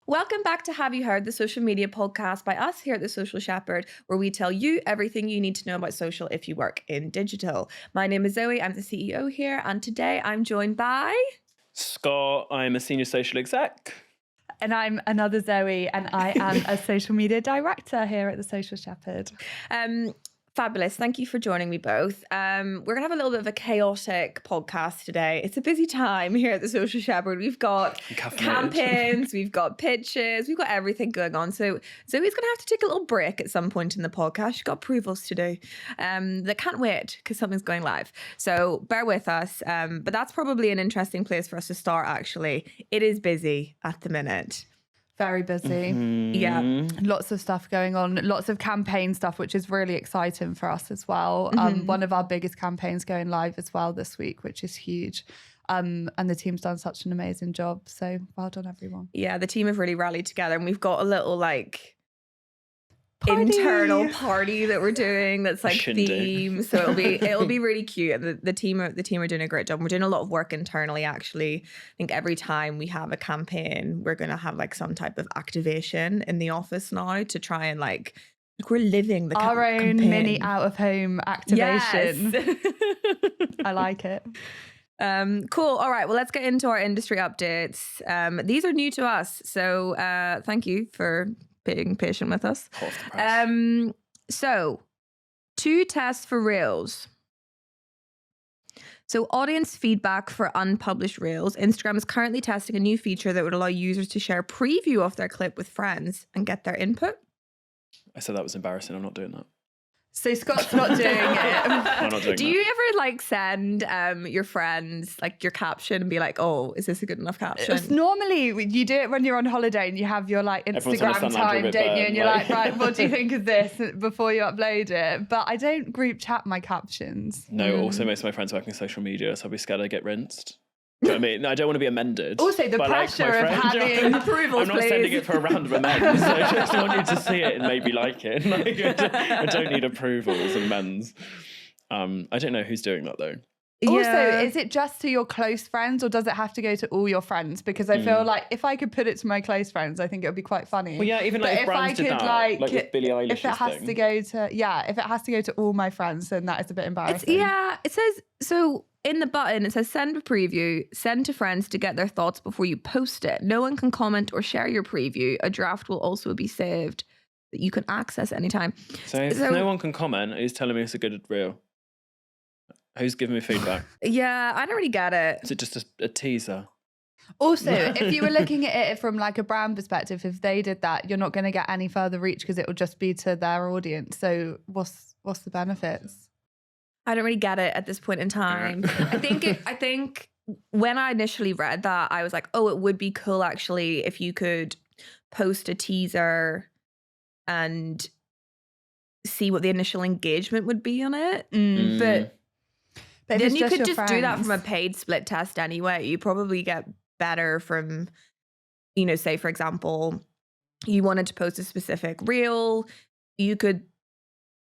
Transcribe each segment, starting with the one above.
Welcome back to Have You Heard, the social media podcast by us here at The Social Shepherd, where we tell you everything you need to know about social if you work in digital. My name is Zoe, I'm the CEO here, and today I'm joined by... Scott, I'm a senior social exec. And I'm another Zoe, and I am a social media director here at The Social Shepherd. Fabulous. Thank you for joining me both. We're going to have a little bit of a chaotic podcast today. It's a busy time here at The Social Shepherd. We've got campaigns, we've got pitches, we've got everything going on. So Zoe's going to have to take a little break at some point in the podcast. She's got approvals to do that can't wait because something's going live. So bear with us. But that's probably an interesting place for us to start, actually. It is busy at the minute. Very busy. Mm-hmm. Yeah. Lots of stuff going on, lots of campaign stuff, which is really exciting for us as well. One of our biggest campaigns going live as well this week, which is huge. And the team's done such an amazing job. So well done, everyone. Yeah, the team have really rallied together, and we've got a little Party. internal party that we're doing that's like Shindig. theme. So it'll be really cute. And the team are doing a great job. We're doing a lot of work internally, actually. I think every time we have a campaign, we're gonna have like some type of activation in the office now to try and like we're living the Our own campaign. mini out of home activation. Yes. I like it. Cool. All right. Well, let's get into our industry updates. These are new to us, so thank you for being patient with us. Hot off the press. So 2 tests for Reels. So audience feedback for unpublished Reels. Instagram is currently testing a new feature that would allow users to share a preview of their clip with friends and get their input. I said that was embarrassing. I'm not doing that. So Scott's not doing it. I'm not doing Do that. you ever like send your friends like your caption and be like, oh, is this a good enough caption? It's normally you do it when you're on holiday and you have your like Everyone's on a Instagram sun lounger time, with don't you? them, And you're like- like, right, what do you think of this before you upload it? But I don't group chat my captions. No, also most of my friends work in social media, so I'll be scared I get rinsed. Do you know what I mean? No, I don't want to be amended. Also, the but I like my pressure of friend, do you know what I having mean? approvals, I'm not please. sending it for a round of amends. So I just want you to see it and maybe like it. Like, I don't need approvals and amends. I don't know who's doing that though. Also, is it just to your close friends or does it have to go to all your friends? Because I feel like if I could put it to my close friends, I think it would be quite funny. Well, yeah, even But like if if I brands did could, that, like, with Billie Eilish's if it has thing. to go to, if it has to go to all my friends, then that is a bit embarrassing. it says, so in the button, it says send a preview, send to friends to get their thoughts before you post it. No one can comment or share your preview. A draft will also be saved that you can access anytime. So if no one can comment, who's telling me it's a good reel? Who's giving me feedback? Yeah, I don't really get it. Is it just a teaser? Also, if you were looking at it from like a brand perspective, if they did that, you're not going to get any further reach because it will just be to their audience. So what's the benefits? I don't really get it at this point in time. I think when I initially read that, I was like, oh, it would be cool actually if you could post a teaser and see what the initial engagement would be on it. But if then it's you could your just do that friends- from a paid split test anyway. You probably get better from, say for example, you wanted to post a specific reel, you could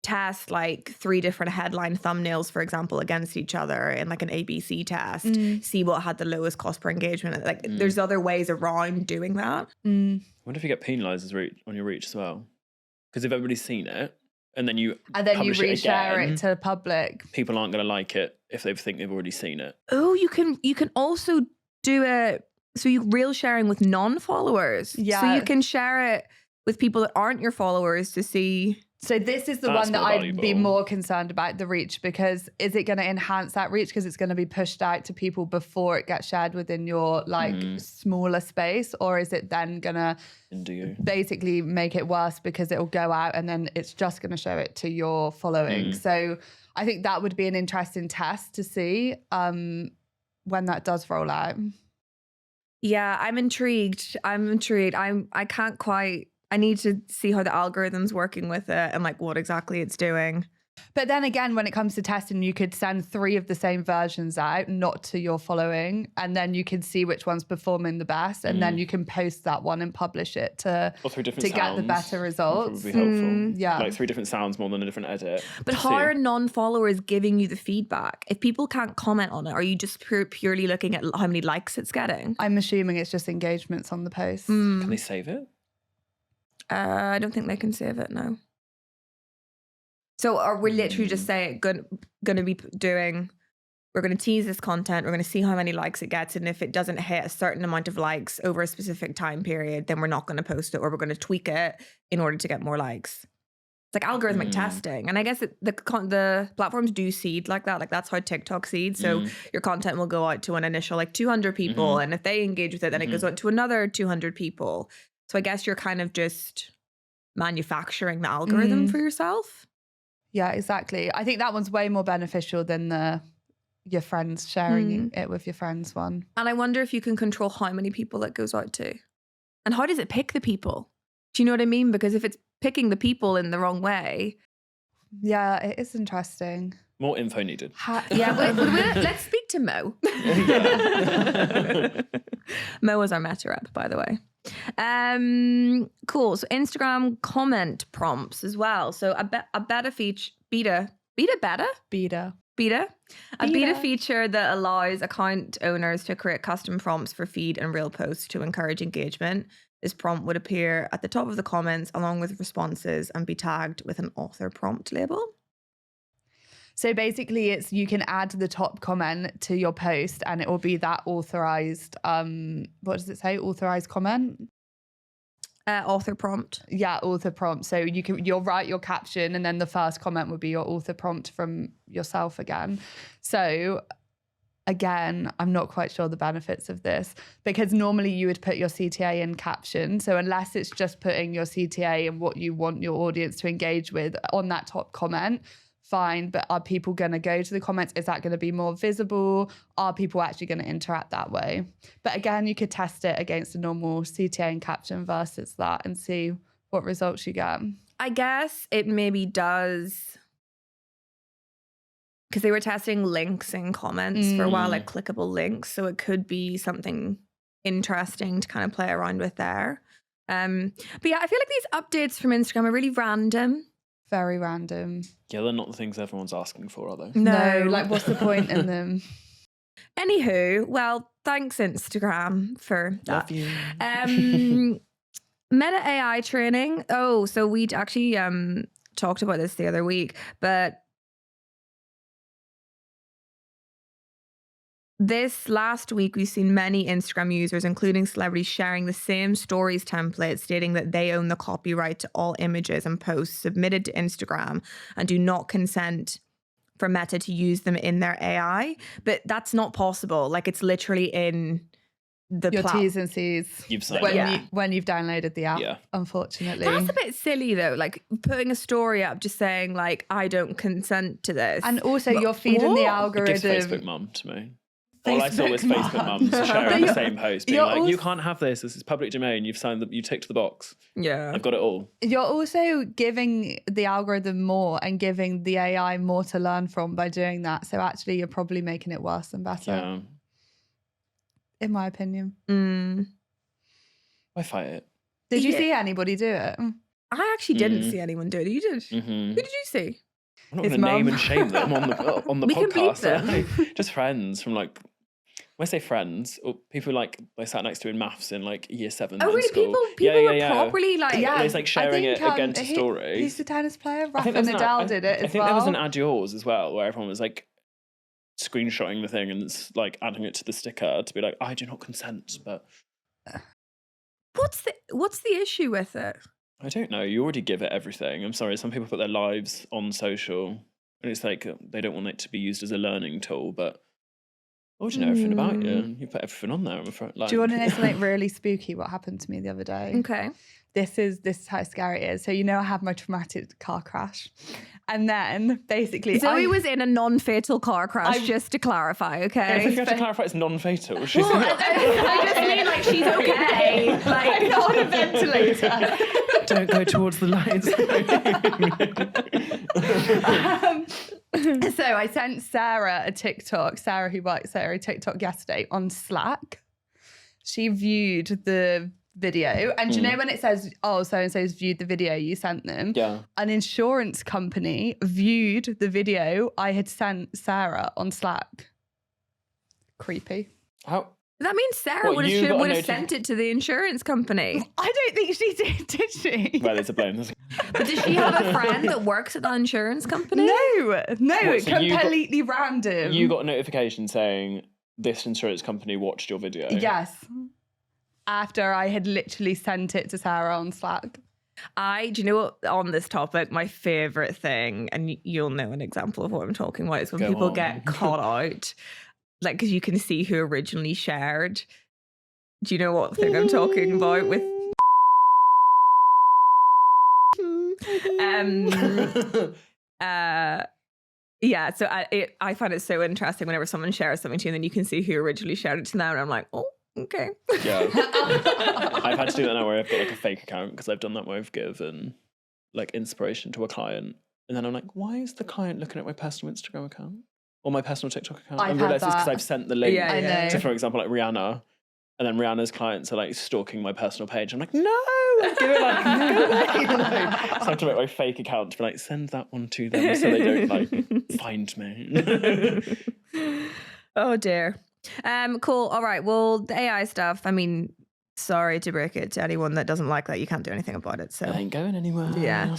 test like 3 different headline thumbnails, for example, against each other in like an ABC test, see what had the lowest cost per engagement. Like there's other ways around doing that. I wonder if you get penalised on your reach as well. Because if everybody's seen it and then you publish reshare again, it to the public. people aren't going to like it if they think they've already seen it. Oh, you can also do it. So you reel sharing with non-followers. Yeah. So you can share it with people that aren't your followers to see. So this is the That's one that more I'd valuable. be more concerned about, the reach, because is it going to enhance that reach because it's going to be pushed out to people before it gets shared within your like smaller space, or is it then going to Into you. basically make it worse because it will go out and then it's just going to show it to your following? So I think that would be an interesting test to see when that does roll out. Yeah, I'm intrigued. I can't quite. I need to see how the algorithm's working with it and like what exactly it's doing. But then again, when it comes to testing, you could send 3 of the same versions out, not to your following, and then you can see which one's performing the best, and then you can post that one and publish it to get the better results. Would be helpful. Yeah. Like 3 different sounds more than a different edit. But how are non-followers giving you the feedback? If people can't comment on it, are you just purely looking at how many likes it's getting? I'm assuming it's just engagements on the post. Can they save it? I don't think they can save it now. So are we literally just saying going to be doing, we're going to tease this content, we're going to see how many likes it gets, and if it doesn't hit a certain amount of likes over a specific time period, then we're not going to post it, or we're going to tweak it in order to get more likes. It's like algorithmic testing. And I guess the platforms do seed like that. Like that's how TikTok seeds. So your content will go out to an initial like 200 people. And if they engage with it, then it goes out to another 200 people. So I guess you're kind of just manufacturing the algorithm for yourself. Yeah, exactly. I think that one's way more beneficial than your friends sharing it with your friends one. And I wonder if you can control how many people it goes out to. And how does it pick the people? Do you know what I mean? Because if it's picking the people in the wrong way. Yeah, it is interesting. More info needed. Let's speak to Mo. Mo is our meta rep, by the way. Cool. So Instagram comment prompts as well. So a beta feature, a beta feature that allows account owners to create custom prompts for feed and reel posts to encourage engagement. This prompt would appear at the top of the comments along with responses and be tagged with an author prompt label. So basically you can add the top comment to your post and it will be that authorized, what does it say? Authorized comment? Author prompt. Yeah, author prompt. So you'll write your caption and then the first comment would be your author prompt from yourself again. So again, I'm not quite sure the benefits of this because normally you would put your CTA in caption. So unless it's just putting your CTA and what you want your audience to engage with on that top comment, fine, but are people going to go to the comments? Is that going to be more visible? Are people actually going to interact that way? But again, you could test it against a normal CTA and caption versus that and see what results you get. I guess it maybe does, because they were testing links in comments for a while, like clickable links. So it could be something interesting to kind of play around with there. But yeah, I feel like these updates from Instagram are really random. Very random. Yeah, they're not the things everyone's asking for, are they? No, like what's the point in them? Anywho, well, thanks Instagram for that. Love you. Meta AI training. Oh, so we actually talked about this the other week, but this last week, we've seen many Instagram users, including celebrities, sharing the same stories template, stating that they own the copyright to all images and posts submitted to Instagram and do not consent for Meta to use them in their AI. But that's not possible. Like, it's literally in the your T's and C's you've signed when you've downloaded the app, unfortunately. That's a bit silly though, like putting a story up just saying like, I don't consent to this. And also you're feeding the algorithm. It gives Facebook mum to me. All I saw was Facebook mums sharing the same post, being like, you can't have this is public domain, you've ticked the box. Yeah. I've got it all. You're also giving the algorithm more and giving the AI more to learn from by doing that. So actually you're probably making it worse than better. Yeah. In my opinion. I fight it. Did you see anybody do it? I actually didn't see anyone do it. You did? Who did you see? I'm not going to name and shame them on the We can bleep podcast. them. Just friends from like, when I say friends, or people like I sat next to in maths in like year 7. Oh, really? School. People were properly like, It's like sharing it against stories. Who's the tennis player? Rafa Nadal did it as well. I think there was an Add Yours as well, where everyone was like screenshotting the thing and it's like adding it to the sticker to be like, I do not consent. But what's the issue with it? I don't know. You already give it everything. I'm sorry. Some people put their lives on social, and it's like they don't want it to be used as a learning tool, but. I already know everything about you. You put everything on there. I'm afraid. Like, do you want to know something really spooky? What happened to me the other day? Okay. This is how scary it is. So I had my traumatic car crash, and then basically Zoe was in a non-fatal car crash. Just to clarify, okay? If you have to clarify, it's non-fatal. I just mean like she's okay. Like not on a ventilator. Don't go towards the lights. So I sent Sarah a TikTok, Sarah who works there, a TikTok yesterday on Slack. She viewed the video. And do you know when it says, oh, so-and-so's viewed the video you sent them? Yeah. An insurance company viewed the video I had sent Sarah on Slack. Creepy. How? That means Sarah What, would you got a have sent it to the insurance company. I don't think she did she? Well, it's a blame. But does she have a friend that works at the insurance company? No, What, so completely random. You got a notification saying this insurance company watched your video. Yes. After I had literally sent it to Sarah on Slack. Do you know what, on this topic, my favourite thing, and you'll know an example of what I'm talking about, is when people get caught out, like, because you can see who originally shared. Do you know what thing I'm talking about with? Yeah, so I find it so interesting whenever someone shares something to you and then you can see who originally shared it to them, and I'm like, oh, okay. Yeah. I've had to do that now where I've got like a fake account, because I've done that where I've given like inspiration to a client, and then I'm like, why is the client looking at my personal Instagram account or my personal TikTok account? I've and had realised it's because that. I've sent the link I know. to, for example, like Rihanna, and then Rihanna's clients are like stalking my personal page. I'm like, no, give it like, go away. So I have to make my fake account to be like, send that one to them so they don't like find me. Oh dear. Cool. All right. Well, the AI stuff, I mean, sorry to break it to anyone that doesn't like that. You can't do anything about it. So I ain't going anywhere. yeah.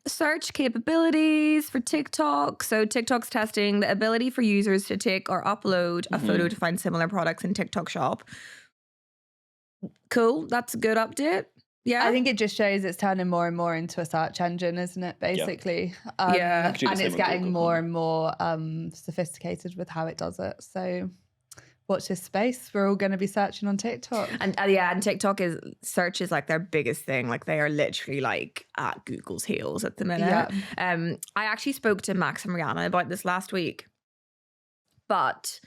Search capabilities for TikTok. So TikTok's testing the ability for users to take or upload a photo to find similar products in TikTok Shop. Cool. That's a good update. Yeah. I think it just shows it's turning more and more into a search engine, isn't it, basically? Yeah. And it's getting more and more sophisticated with how it does it. So watch this space. We're all going to be searching on TikTok. And TikTok search is like their biggest thing. Like they are literally like at Google's heels at the minute. Yeah. I actually spoke to Max and Rihanna about this last week. But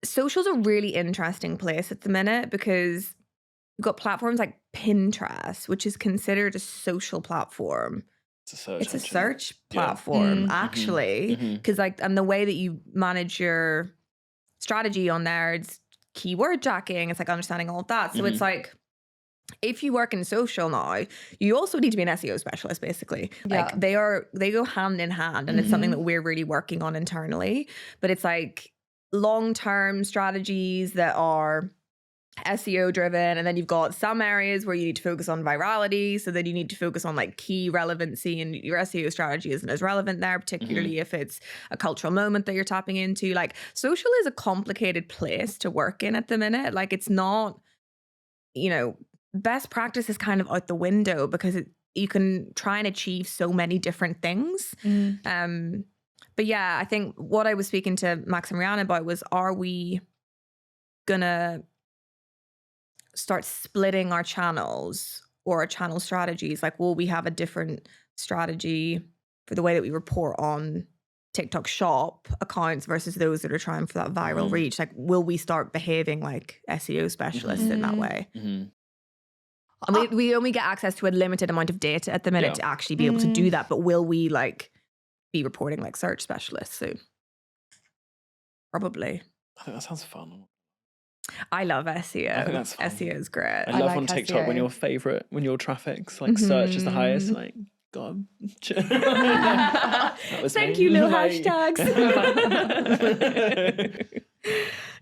social's a really interesting place at the minute because you've got platforms like Pinterest, which is considered a social platform. It's a search platform, actually. Because and the way that you manage your strategy on there, it's keyword jacking, it's like understanding all of that. So it's like, if you work in social now, you also need to be an SEO specialist, basically. Like they go hand in hand, and it's something that we're really working on internally. But it's like long-term strategies that are SEO driven, and then you've got some areas where you need to focus on virality, so then you need to focus on like key relevancy, and your SEO strategy isn't as relevant there, particularly if it's a cultural moment that you're tapping into. Like social is a complicated place to work in at the minute. Like it's not, best practice is kind of out the window because you can try and achieve so many different things. But yeah, I think what I was speaking to Max and Rihanna about was, are we gonna start splitting our channels or our channel strategies? Like, will we have a different strategy for the way that we report on TikTok Shop accounts versus those that are trying for that viral reach? Like, will we start behaving like SEO specialists in that way? And we only get access to a limited amount of data at the minute to actually be able to do that. But will we like be reporting like search specialists soon? Probably. I think that sounds fun. I love SEO. I think that's fun. SEO is great. I love like on TikTok SEO. when your traffic's like search is the highest, like, God. Thank you, little hashtags.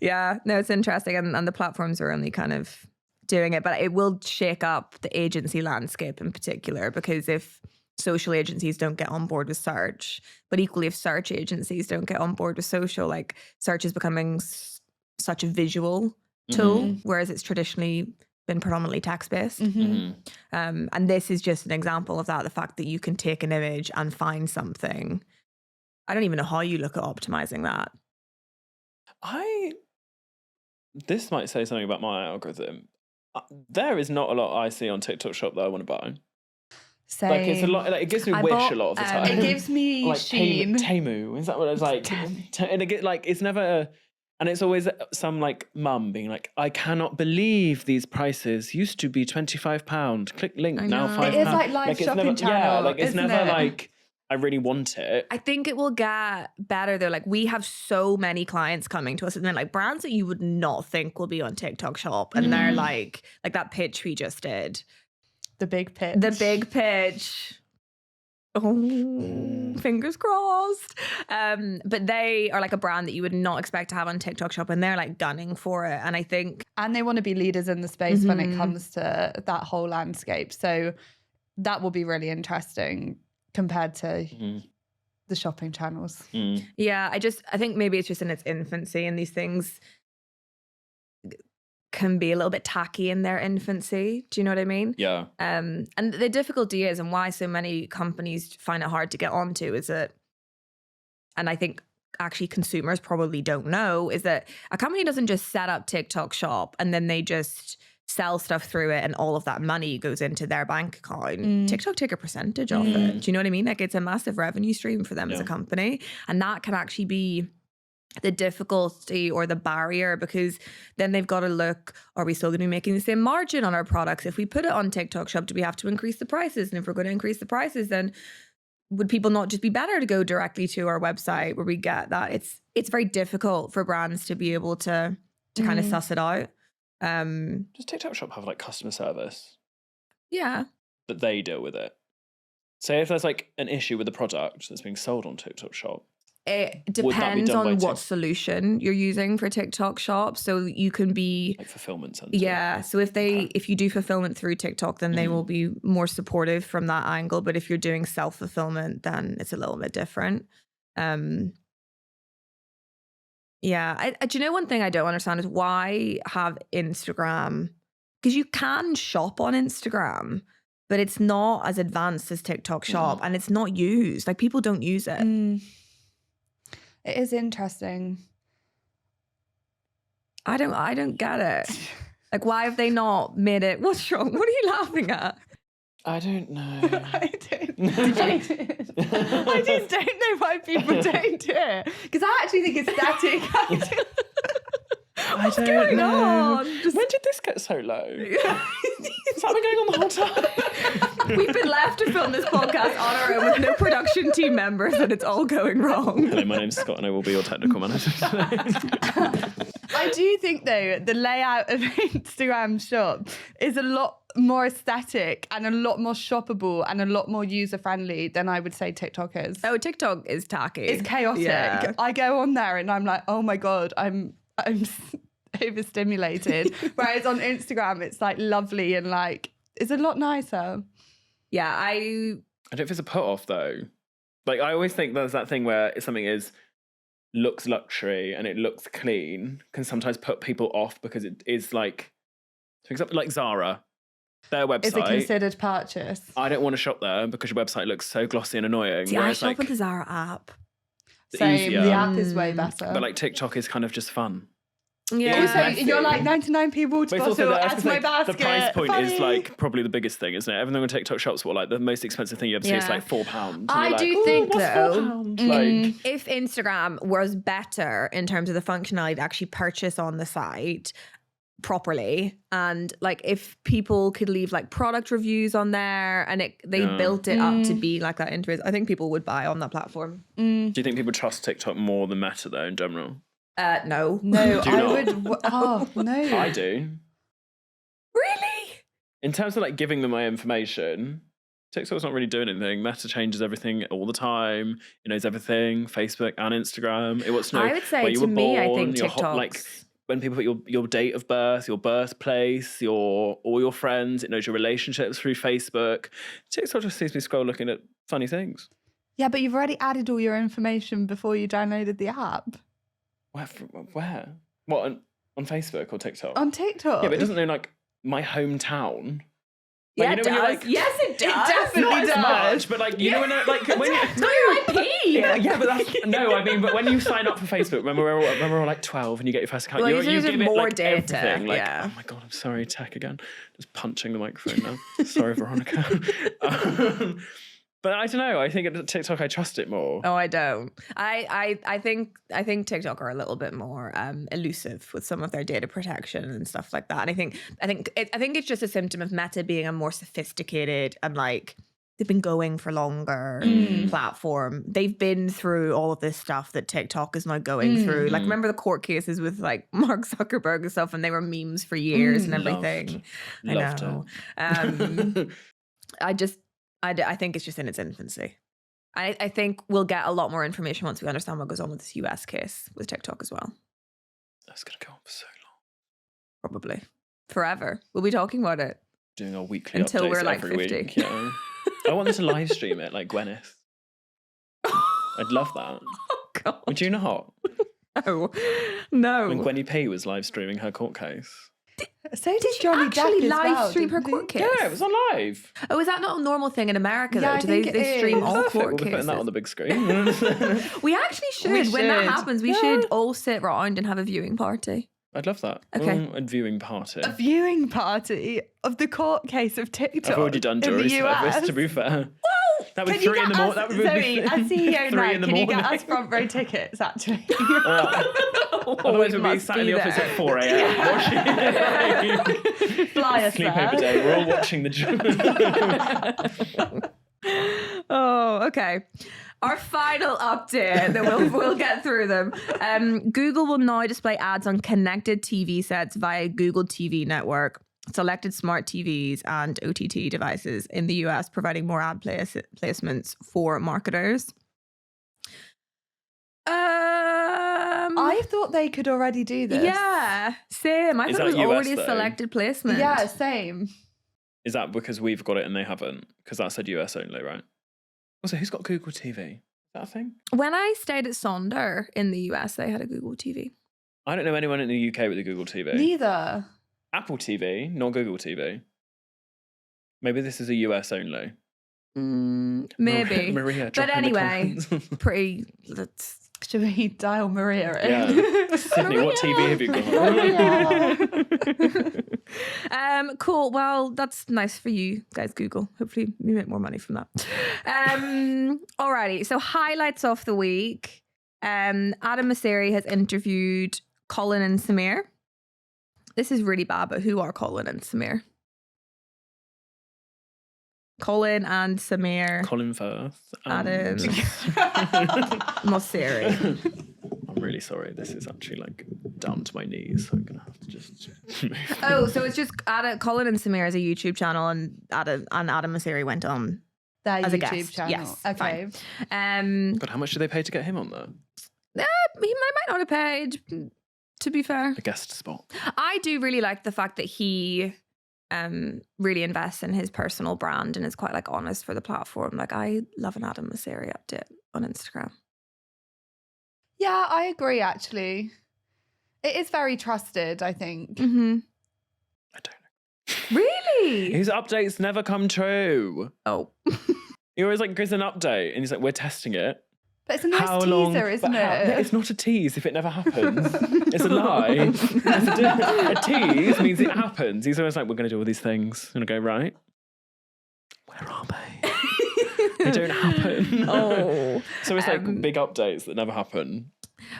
Yeah, no, it's interesting. And the platforms are only kind of doing it, but it will shake up the agency landscape in particular, because if social agencies don't get on board with search, but equally if search agencies don't get on board with social, like search is becoming such a visual tool, whereas it's traditionally been predominantly text-based. And this is just an example of that, the fact that you can take an image and find something. I don't even know how you look at optimizing that. This might say something about my algorithm. There is not a lot I see on TikTok Shop that I want to buy. Same. Like it's a lot. Like it gives me Wish a lot of the time. It gives me like Shein. Temu. Is that what it's like? And it get like it's never. And it's always some like mum being like, I cannot believe these prices used to be £25. Click link now £5. It is like live it's shopping never, channel, yeah, like it's isn't never it? like I really want it. I think it will get better though. Like we have so many clients coming to us and they're like brands that you would not think will be on TikTok Shop. And they're like that pitch we just did. The big pitch. The big pitch. Oh, fingers crossed. But they are like a brand that you would not expect to have on TikTok Shop and they're like gunning for it. And I think... And they want to be leaders in the space when it comes to that whole landscape. So that will be really interesting compared to the shopping channels. Yeah, I think maybe it's just in its infancy and these things can be a little bit tacky in their infancy. Do you know what I mean? Yeah. And the difficulty is, and why so many companies find it hard to get onto is that, and I think actually consumers probably don't know, is that a company doesn't just set up TikTok Shop and then they just sell stuff through it and all of that money goes into their bank account. TikTok take a percentage of it. Do you know what I mean? Like it's a massive revenue stream for them as a company. And that can actually be the difficulty or the barrier, because then they've got to look, are we still going to be making the same margin on our products? If we put it on TikTok Shop, do we have to increase the prices? And if we're going to increase the prices, then would people not just be better to go directly to our website where we get that? It's very difficult for brands to be able to kind of suss it out. Does TikTok Shop have like customer service? Yeah. That they deal with it? Say if there's like an issue with the product that's being sold on TikTok Shop. It depends on what solution you're using for TikTok Shop. So you can be like fulfillment center. Yeah. So if you do fulfillment through TikTok, then they will be more supportive from that angle. But if you're doing self-fulfillment, then it's a little bit different. Yeah. Do you know one thing I don't understand is why have Instagram? Because you can shop on Instagram, but it's not as advanced as TikTok Shop and it's not used. Like people don't use it. It is interesting. I don't get it. Like, why have they not made it? What's wrong? What are you laughing at? I don't know. I just don't know why people don't do it. Because I actually think it's static. What's going on? When did this get so low? Has that been going on the whole time? We've been left to film this podcast on our own with no production team members and it's all going wrong. Hello, my name's Scott and I will be your technical manager today. I do think though, the layout of Instagram Shop is a lot more aesthetic and a lot more shoppable and a lot more user-friendly than I would say TikTok is. Oh, TikTok is tacky. It's chaotic. Yeah. I go on there and I'm like, oh my God, I'm overstimulated. Whereas on Instagram, it's like lovely and like, it's a lot nicer. Yeah, I don't know if it's a put off though. Like I always think there's that thing where if something looks luxury and it looks clean can sometimes put people off because it is like, for example, like Zara, their website is a considered purchase. I don't want to shop there because your website looks so glossy and annoying. See, I shop with the Zara app. Same, easier. the app is way better. But like TikTok is kind of just fun. Yeah. Also, you're like 99 people to bottle, add to my basket. The price point Funny. is like probably the biggest thing, isn't it? Everything on TikTok Shops, what like the most expensive thing you ever see is like £4. I do think though, like, if Instagram was better in terms of the functionality to actually purchase on the site properly, and like if people could leave like product reviews on there and they built it up to be like that interest, I think people would buy on that platform. Do you think people trust TikTok more than Meta though in general? No. No, Do I not. would. Oh, no. I do. Really? In terms of like giving them my information, TikTok's not really doing anything. Meta changes everything all the time. It knows everything. Facebook and Instagram. It wants to know I would say where you to were me, born, I think your TikTok's... like when people put your date of birth, your birthplace, all your friends. It knows your relationships through Facebook. TikTok just sees me scroll looking at funny things. Yeah, but you've already added all your information before you downloaded the app. Where? What, on Facebook or TikTok? On TikTok. Yeah, but it doesn't know like my hometown. Yeah, Like, it you know when you're does. like, Yes, it does. It definitely not does. as much, but like you know when like when you, It's not your IP. yeah, but that's no. I mean, but when you sign up for Facebook, remember we're like 12 and you get your first account. Well, you you're give using it more like data, everything. Like, yeah. oh my god, I'm sorry, tech again. Just punching the microphone now. Sorry, Veronica. But I don't know. I think at TikTok I trust it more. Oh, I don't. I think TikTok are a little bit more elusive with some of their data protection and stuff like that. And I think it's just a symptom of Meta being a more sophisticated and like they've been going for longer platform. They've been through all of this stuff that TikTok is now going through. Like remember the court cases with like Mark Zuckerberg and stuff, and they were memes for years and everything. Loved it. I think it's just in its infancy. I think we'll get a lot more information once we understand what goes on with this US case with TikTok as well. That's going to go on for so long. Probably. Forever. We'll be talking about it. Doing our weekly until updates we're like every 50. week. Yeah. I want them to live stream it like Gwyneth. I'd love that. Oh, God. Would you not? No. When Gwenny P was live streaming her court case. So did she Johnny actually Depp as live well, stream her didn't he? court case? Yeah, it was on live. Oh, is that not a normal thing in America, Yeah, though? I Do think they it stream is. all Perfect. court We'll be cases? putting that on the big screen. We actually should. We When that should. happens, we should all sit round and have a viewing party. I'd love that. Okay. A viewing party. A viewing party of the court case of TikTok. I've already done in jury the US. service, to be fair. That was Can you 3 in the get morning. us, That would be Zoe, as CEO 3 now, in the can you morning. get us front row tickets, actually? Otherwise, we'll be must sat be in the office there. at 4 a.m. watching Fly us sleepover there. day. We're all watching the jury. Oh, okay. Our final update, that we'll get through them. Google will now display ads on connected TV sets via Google TV network, selected smart TVs and OTT devices in the US, providing more ad placements for marketers. I thought they could already do this. Yeah, same. I Is thought it was that US already a though? selected placement. Yeah, same. Is that because we've got it and they haven't? Because that said US only, right? Also, who's got Google TV? Is that a thing? When I stayed at Sonder in the US, they had a Google TV. I don't know anyone in the UK with a Google TV. Neither. Apple TV, not Google TV. Maybe this is a US only. Maybe. Maria, But drop in the anyway, comments. pretty. Let's. Should we dial Maria in? Yeah. Sydney, what TV have you got? Cool. Well, that's nice for you guys, Google. Hopefully you make more money from that. Alrighty. So highlights of the week. Adam Mosseri has interviewed Colin and Samir. This is really bad, but who are Colin and Samir? Colin and Samir. Colin Firth. Adam Mosseri. I'm really sorry. This is actually like down to my knees. So I'm going to have to just move. Oh, so it's just Colin and Samir as a YouTube channel, and Adam Mosseri went on Their as a YouTube guest. channel. Yes, Okay. fine. God, how much do they pay to get him on there? They might not have paid, to be fair. A guest spot. I do really like the fact that he really invests in his personal brand and is quite like honest for the platform. Like I love an Adam Mosseri update on Instagram. Yeah, I agree, actually. It is very trusted, I think. Mm-hmm. I don't know. Really? His updates never come true. Oh. He always like gives an update and he's like, we're testing it. But it's a nice How teaser, long? isn't Yeah, it? it's not a tease if it never happens. It's a lie. A tease means it happens. He's always like, we're going to do all these things. And I go, right? Where are they? They don't happen. Oh. So it's like big updates that never happen.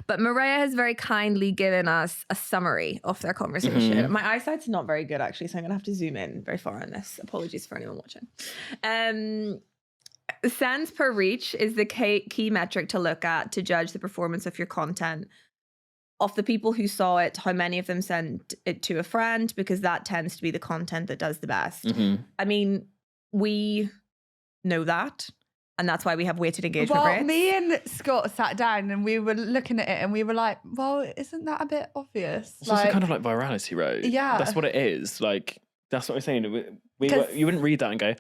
But Maria has very kindly given us a summary of their conversation. Mm-hmm. My eyesight's not very good, actually, so I'm going to have to zoom in very far on this. Apologies for anyone watching. Sends per reach is the key metric to look at to judge the performance of your content. Of the people who saw it, how many of them sent it to a friend, because that tends to be the content that does the best. Mm-hmm. I mean, we know that, and that's why we have weighted engagement Well, rates. me and Scott sat down and we were looking at it and we were like, well, isn't that a bit obvious? It's also kind of like virality rate. Yeah. That's what it is. Like, that's what I'm saying. You wouldn't read that and go,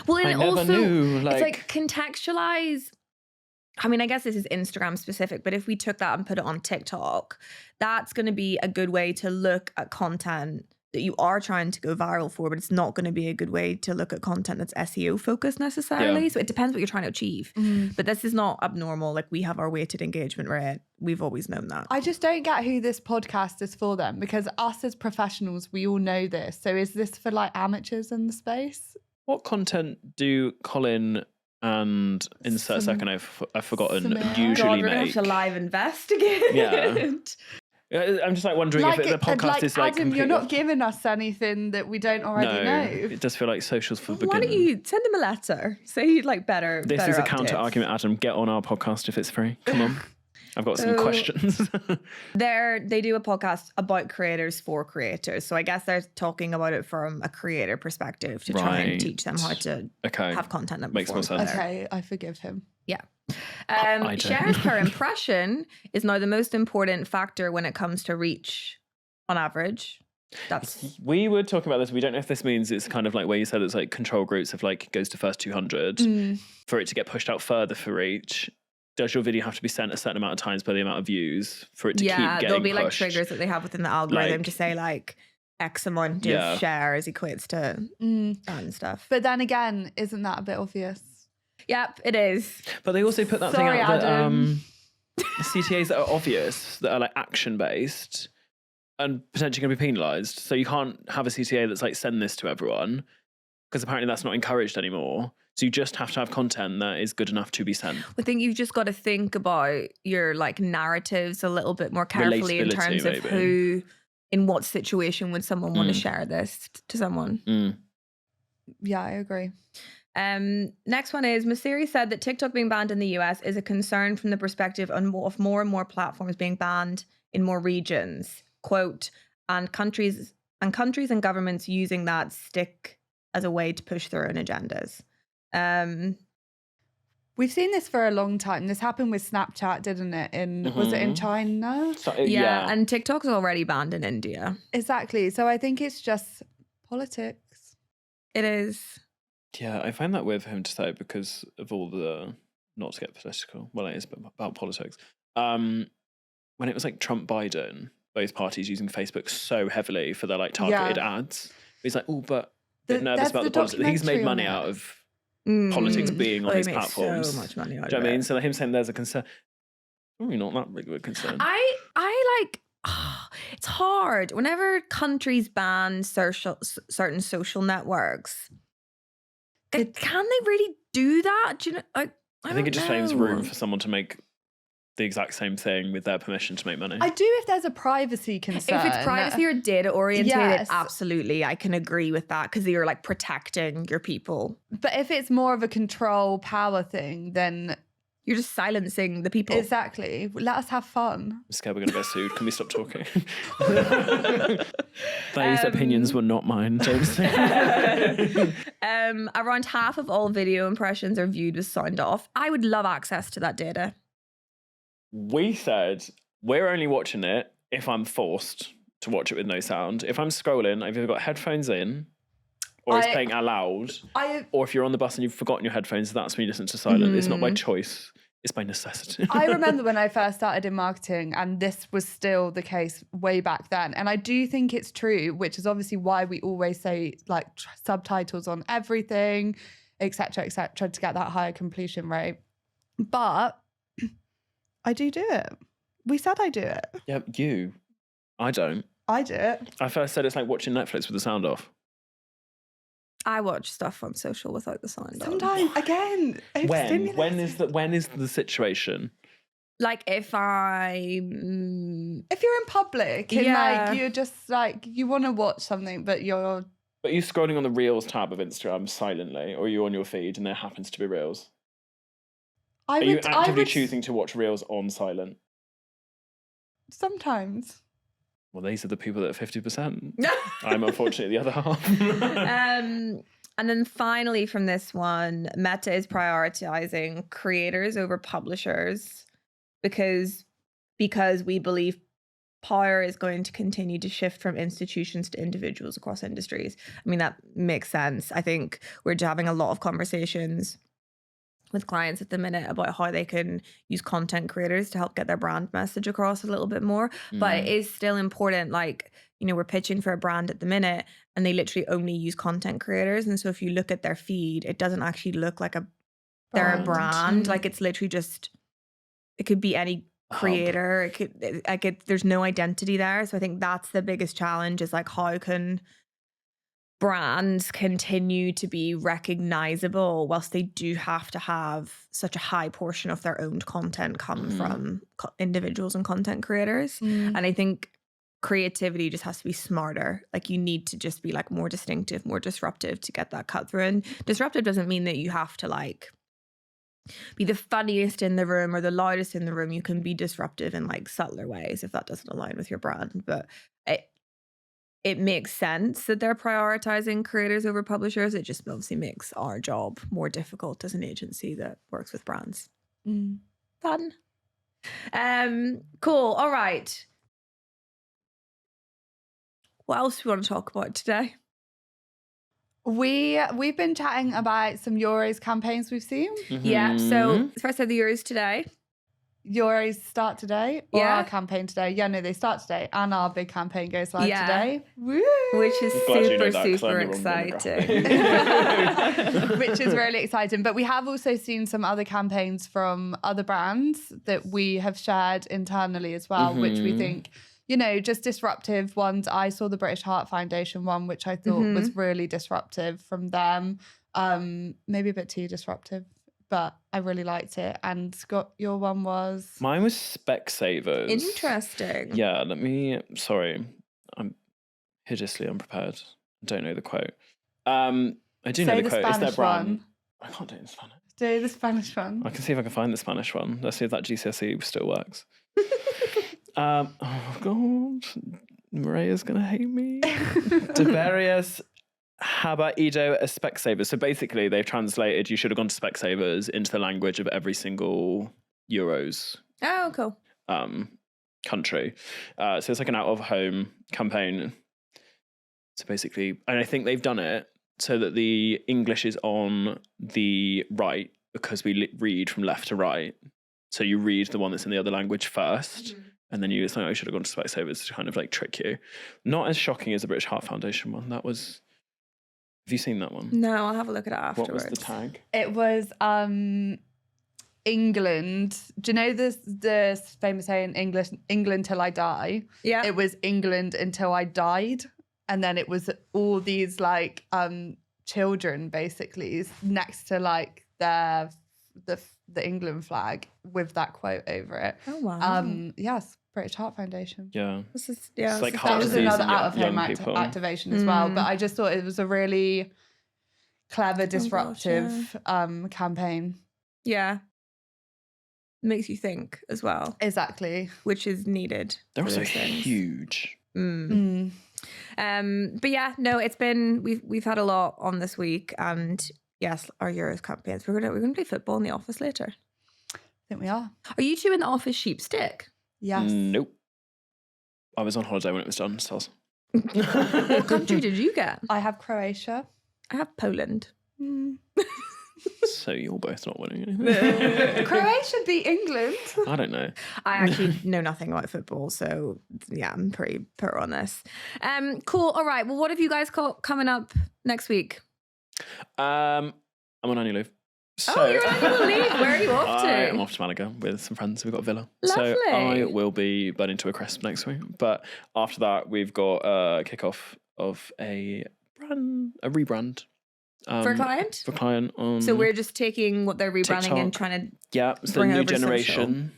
Well, and I it never also, knew. it's like contextualize. I mean, I guess this is Instagram specific, but if we took that and put it on TikTok, that's going to be a good way to look at content that you are trying to go viral for, but it's not going to be a good way to look at content that's SEO focused necessarily. Yeah. So it depends what you're trying to achieve. But this is not abnormal. Like we have our weighted engagement rate. We've always known that. I just don't get who this podcast is for then, because us as professionals, we all know this. So is this for like amateurs in the space? What content do Colin and insert a second I've forgotten. Samira. Usually God, we're gonna have make. to live investigate. Yeah. I'm just like wondering if the podcast is like Adam, you're not giving us anything that we don't already know. It does feel like socials for Why beginners. don't you send them a letter? Say you'd like better. This is a updates. counter argument, Adam. Get on our podcast if it's free. Come on. I've got some questions. They do a podcast about creators for creators. So I guess they're talking about it from a creator perspective to try and teach them how to have content that makes more sense. Okay, I forgive him. Yeah. I Shares per impression is now the most important factor when it comes to reach on average. We were talking about this. We don't know if this means it's kind of like where you said it's like control groups of like goes to first 200 for it to get pushed out further for reach. Does your video have to be sent a certain amount of times by the amount of views for it to keep getting there'll be pushed? like triggers that they have within the algorithm to say like X amount of shares equates to that and stuff. But then again, isn't that a bit obvious? Yep, it is. But they also put that Sorry, thing out Adam. that CTAs that are obvious, that are like action based and potentially going to be penalised. So you can't have a CTA that's like send this to everyone because apparently that's not encouraged anymore. So you just have to have content that is good enough to be sent. I think you've just got to think about your like narratives a little bit more carefully in terms of who, in what situation would someone want to share this to someone. Yeah, I agree. Next one is Mosseri said that TikTok being banned in the US is a concern from the perspective of more and more platforms being banned in more regions. Quote, and countries and governments using that stick as a way to push their own agendas. We've seen this for a long time. This happened with Snapchat, didn't it? Was it in China? So, yeah, and TikTok's already banned in India. Exactly. So I think it's just politics. It is. Yeah, I find that weird for him to say because of all the, not to get political, well it is about politics. When it was like Trump Biden, both parties using Facebook so heavily for their like targeted ads. He's like, oh, but they're nervous about the politics. He's made money out of politics being on his platforms. So much money out Do you know of what I mean? it. So him saying there's a concern, probably not that big of a concern. I like, it's hard. Whenever countries ban certain social networks, can they really do that? Do you know? I think it just leaves room for someone to make the exact same thing with their permission to make money. I do if there's a privacy concern. If it's privacy or data oriented, Yes. absolutely, I can agree with that because you're like protecting your people. But if it's more of a control power thing, then You're just silencing the people. exactly. Let us have fun. I'm scared we're going to get sued. Can we stop talking? Those opinions were not mine, James. Around half of all video impressions are viewed with sound off. I would love access to that data. We said we're only watching it if I'm forced to watch it with no sound. If I'm scrolling, I've either got headphones in or it's playing out loud. Or if you're on the bus and you've forgotten your headphones, that's when you listen to silent. It's not by choice. It's by necessity. I remember when I first started in marketing and this was still the case way back then. And I do think it's true, which is obviously why we always say like subtitles on everything, et cetera, to get that higher completion rate. But I do it. We said I do it. Yeah, you. I don't. I do it. I first said it's like watching Netflix with the sound off. I watch stuff on social without the sound on. Sometimes, again, it's When is the situation? Like if if you're in public and like you're just like you want to watch something, but you're scrolling on the Reels tab of Instagram silently, or are you on your feed and there happens to be Reels? Are you actively choosing to watch Reels on silent? Sometimes. Well, these are the people that are 50%. I'm unfortunately the other half. And then finally from this one, Meta is prioritizing creators over publishers because we believe power is going to continue to shift from institutions to individuals across industries. I mean, that makes sense. I think we're having a lot of conversations with clients at the minute about how they can use content creators to help get their brand message across a little bit more. But it is still important. Like, you know, we're pitching for a brand at the minute and they literally only use content creators. And so if you look at their feed, it doesn't actually look like they're a brand. Like it's literally just, it could be any creator. It could, there's no identity there. So I think that's the biggest challenge is like, how can brands continue to be recognizable whilst they do have to have such a high portion of their owned content come from individuals and content creators. And I think creativity just has to be smarter. Like you need to just be like more distinctive, more disruptive to get that cut through. And disruptive doesn't mean that you have to like be the funniest in the room or the loudest in the room. You can be disruptive in like subtler ways if that doesn't align with your brand. But it makes sense that they're prioritizing creators over publishers. It just obviously makes our job more difficult as an agency that works with brands. Fun. Cool. All right. What else do we want to talk about today? We've been chatting about some Euros campaigns we've seen. Yeah. So first of the Euros today. Euros start today, or our campaign today? Yeah, no, they start today, and our big campaign goes live today. Woo! Which is super exciting. Which is really exciting. But we have also seen some other campaigns from other brands that we have shared internally as well, which we think, you know, just disruptive ones. I saw the British Heart Foundation one, which I thought was really disruptive from them. Maybe a bit too disruptive, but I really liked it. And Scott, your one was? Mine was Specsavers. Interesting. Yeah, sorry, I'm hideously unprepared. I don't know the quote. I do know the quote. It's their brand. One. I can't do it in Spanish. Do the Spanish one. I can see if I can find the Spanish one. Let's see if that GCSE still works. Oh God, Maria's gonna hate me. Tiberius Haba Ido a Specsavers. So basically, they've translated "you should have gone to Specsavers" into the language of every single Euros. Oh, cool. Country. So it's like an out-of-home campaign. So basically, and I think they've done it so that the English is on the right because we read from left to right. So you read the one that's in the other language first. And then it's like, I should have gone to Specsavers to kind of like trick you. Not as shocking as the British Heart Foundation one. That was. Have you seen that one? No, I'll have a look at it afterwards. What was the tag? It was England. Do you know the famous saying, England till I die? Yeah. It was England until I died. And then it was all these like children basically next to like the England flag with that quote over it. Oh wow. Yes, British Heart Foundation. Yeah. This is It's like That was another out-of-home people. activation as well. But I just thought it was a really clever, disruptive campaign. Yeah. Makes you think as well. Exactly. Which is needed. They're also huge. But yeah, no, it's been we've had a lot on this week, and yes, our Euros campaigns. We're gonna play football in the office later. I think we are. Are you two in the office Sweepstake? Yes. Nope. I was on holiday when it was done. So What country did you get? I have Croatia. I have Poland. So you're both not winning anything. Croatia beat England. I don't know. I actually know nothing about football, so yeah, I'm pretty poor on this. Cool. All right. Well, what have you guys got coming up next week? I'm on annual leave. So, you're on annual leave. Where are you off to? I'm off to Malaga with some friends. We've got a villa. Lovely. So I will be burning to a crisp next week. But after that, we've got a kickoff of a rebrand. For a client? For a client. So we're just taking what they're rebranding TikTok. and trying to it's the bring new over generation.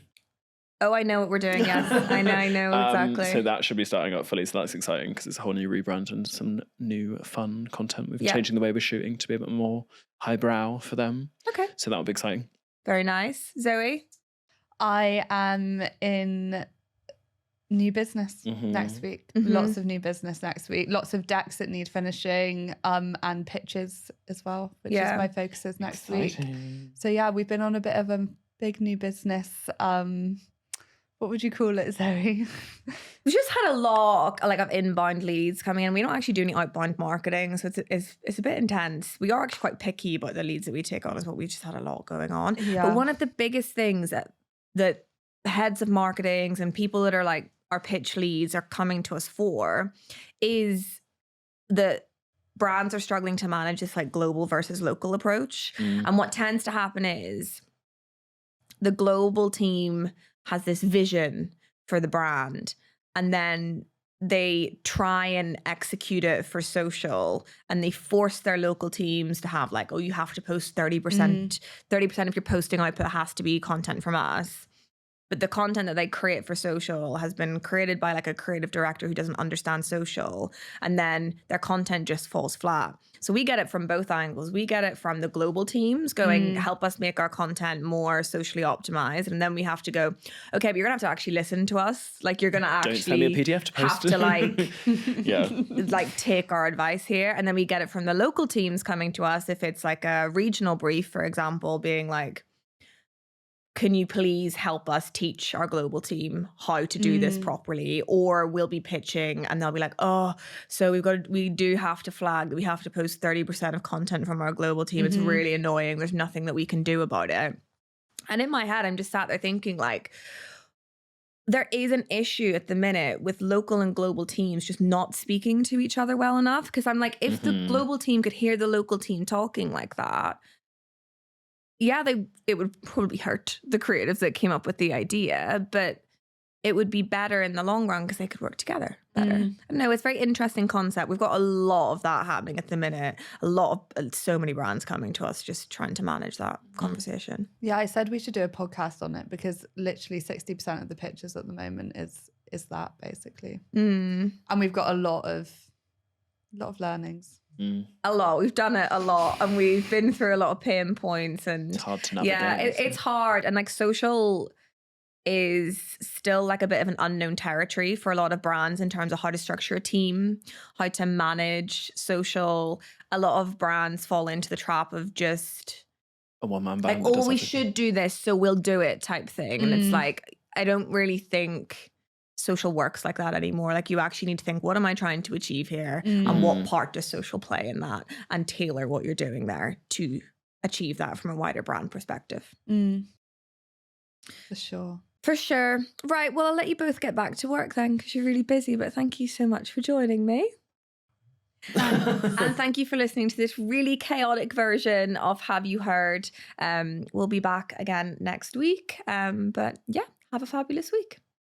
Oh, I know what we're doing. Yes, I know exactly. So that should be starting up fully. So that's exciting because it's a whole new rebrand and some new fun content. We're changing the way we're shooting to be a bit more highbrow for them. Okay. So that'll be exciting. Very nice. Zoe? I am in new business next week. Lots of new business next week. Lots of decks that need finishing and pitches as well, which is my focuses next week. So yeah, we've been on a bit of a big new business. What would you call it, Zoe? We just had a lot of inbound leads coming in. We don't actually do any outbound marketing, so it's a bit intense. We are actually quite picky about the leads that we take on as well. We just had a lot going on. Yeah. But one of the biggest things that heads of marketings and people that are like our pitch leads are coming to us for is that brands are struggling to manage this like global versus local approach. And what tends to happen is the global team has this vision for the brand, and then they try and execute it for social, and they force their local teams to have like, oh, you have to post 30% of your posting output has to be content from us. But the content that they create for social has been created by like a creative director who doesn't understand social, and then their content just falls flat. So we get it from both angles. We get it from the global teams going, help us make our content more socially optimized. And then we have to go, okay, but you're gonna have to actually listen to us. Like you're gonna actually don't send me a PDF to post. have to like, like take our advice here. And then we get it from the local teams coming to us. If it's like a regional brief, for example, being like, can you please help us teach our global team how to do this properly? Or we'll be pitching and they'll be like, oh, so we do have to flag that we have to post 30% of content from our global team. It's really annoying. There's nothing that we can do about it. And in my head, I'm just sat there thinking like, there is an issue at the minute with local and global teams just not speaking to each other well enough. Because I'm like, if the global team could hear the local team talking like that, yeah, it would probably hurt the creatives that came up with the idea, but it would be better in the long run because they could work together better. I don't know, it's a very interesting concept. We've got a lot of that happening at the minute. So many brands coming to us just trying to manage that conversation. Yeah, I said we should do a podcast on it because literally 60% of the pitches at the moment is that basically. And we've got a lot of learnings. A lot. We've done it a lot, and we've been through a lot of pain points, and it's hard to navigate. Yeah, it's hard, and like social is still like a bit of an unknown territory for a lot of brands in terms of how to structure a team, how to manage social. A lot of brands fall into the trap of just a one-man band. Like, oh, we should do this, so we'll do it type thing. And it's like, I don't really think social works like that anymore. Like you actually need to think, what am I trying to achieve here? And what part does social play in that? And tailor what you're doing there to achieve that from a wider brand perspective. For sure. For sure. Right, well, I'll let you both get back to work then because you're really busy, but thank you so much for joining me. And thank you for listening to this really chaotic version of Have You Heard? We'll be back again next week. But yeah, have a fabulous week.